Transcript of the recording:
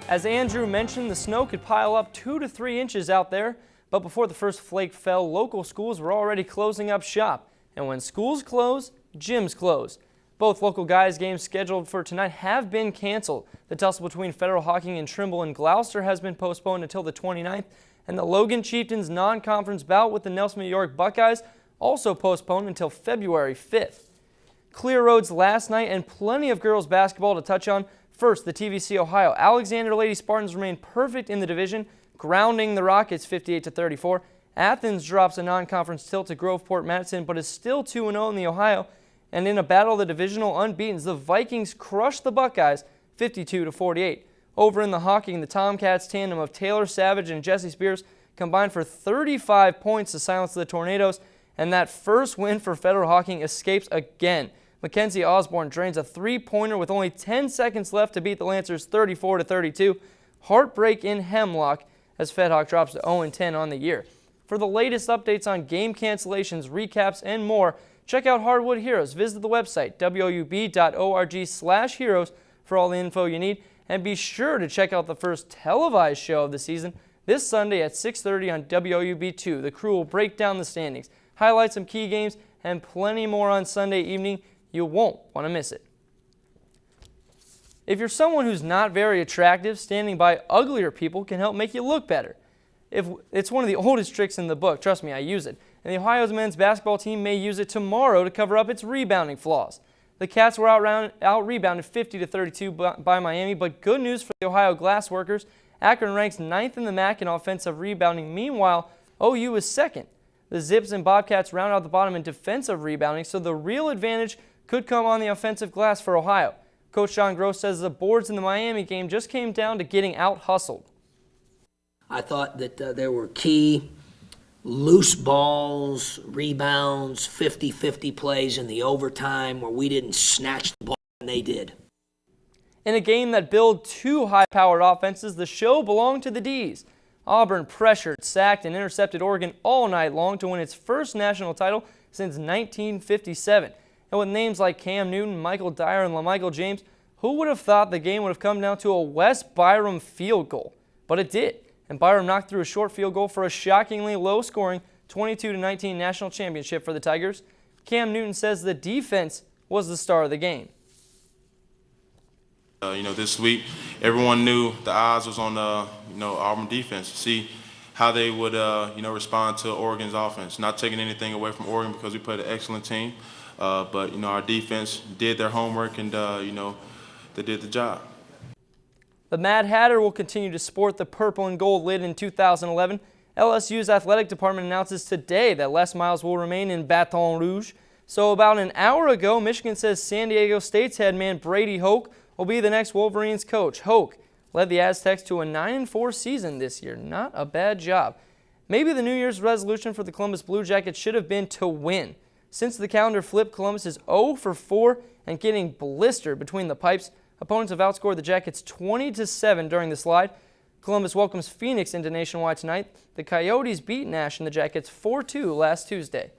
As Andrew mentioned, the snow could pile up 2 to 3 inches out there, but before the first flake fell, local schools were already closing up shop. And when schools close, gyms close. Both local guys games scheduled for tonight have been canceled. The tussle between Federal Hawking and Trimble and Gloucester has been postponed until the 29th, and the Logan Chieftains non-conference bout with the Nelson York Buckeyes also postponed until February 5th. Clear roads last night and plenty of girls basketball to touch on. First, the TVC Ohio Alexander Lady Spartans remain perfect in the division, grounding the Rockets 58-34. Athens drops a non-conference tilt to Groveport Madison, but is still 2-0 in the Ohio. And in a battle of the divisional unbeatens, the Vikings crushed the Buckeyes 52-48. Over in the Hawking, the Tomcats tandem of Taylor Savage and Jesse Spears combined for 35 points to silence the Tornadoes, and that first win for Federal Hawking escapes again. Mackenzie Osborne drains a three-pointer with only 10 seconds left to beat the Lancers 34-32. Heartbreak in Hemlock as Fedhawk drops to 0-10 on the year. For the latest updates on game cancellations, recaps, and more, check out Hardwood Heroes. Visit the website, woub.org/heroes, for all the info you need. And be sure to check out the first televised show of the season this Sunday at 6:30 on WOUB2. The crew will break down the standings, highlight some key games, and plenty more on Sunday evening. You won't want to miss it. If you're someone who's not very attractive, standing by uglier people can help make you look better. It's one of the oldest tricks in the book. Trust me, I use it. And the Ohio's men's basketball team may use it tomorrow to cover up its rebounding flaws. The Cats were out-rebounded 50-32 by Miami, but good news for the Ohio Glassworkers. Akron ranks 9th in the MAC in offensive rebounding. Meanwhile, OU is 2nd. The Zips and Bobcats round out the bottom in defensive rebounding, so the real advantage could come on the offensive glass for Ohio. Coach John Gross says the boards in the Miami game just came down to getting out-hustled. I thought that there were key loose balls, rebounds, 50-50 plays in the overtime where we didn't snatch the ball and they did. In a game that billed two high-powered offenses, the show belonged to the D's. Auburn pressured, sacked, and intercepted Oregon all night long to win its first national title since 1957. And with names like Cam Newton, Michael Dyer, and LaMichael James, who would have thought the game would have come down to a Wes Byram field goal? But it did, and Byram knocked through a short field goal for a shockingly low-scoring 22-19 national championship for the Tigers. Cam Newton says the defense was the star of the game. This week, everyone knew the odds was on Auburn defense to see how they would, respond to Oregon's offense. Not taking anything away from Oregon because we played an excellent team, but our defense did their homework and they did the job. The Mad Hatter will continue to sport the purple and gold lid in 2011. LSU's athletic department announces today that Les Miles will remain in Baton Rouge. So about an hour ago, Michigan says San Diego State's head man Brady Hoke will be the next Wolverines coach. Hoke led the Aztecs to a 9-4 season this year. Not a bad job. Maybe the New Year's resolution for the Columbus Blue Jackets should have been to win. Since the calendar flipped, Columbus is 0-4 and getting blistered between the pipes. Opponents have outscored the Jackets 20-7 during the slide. Columbus welcomes Phoenix into Nationwide tonight. The Coyotes beat Nash and the Jackets 4-2 last Tuesday.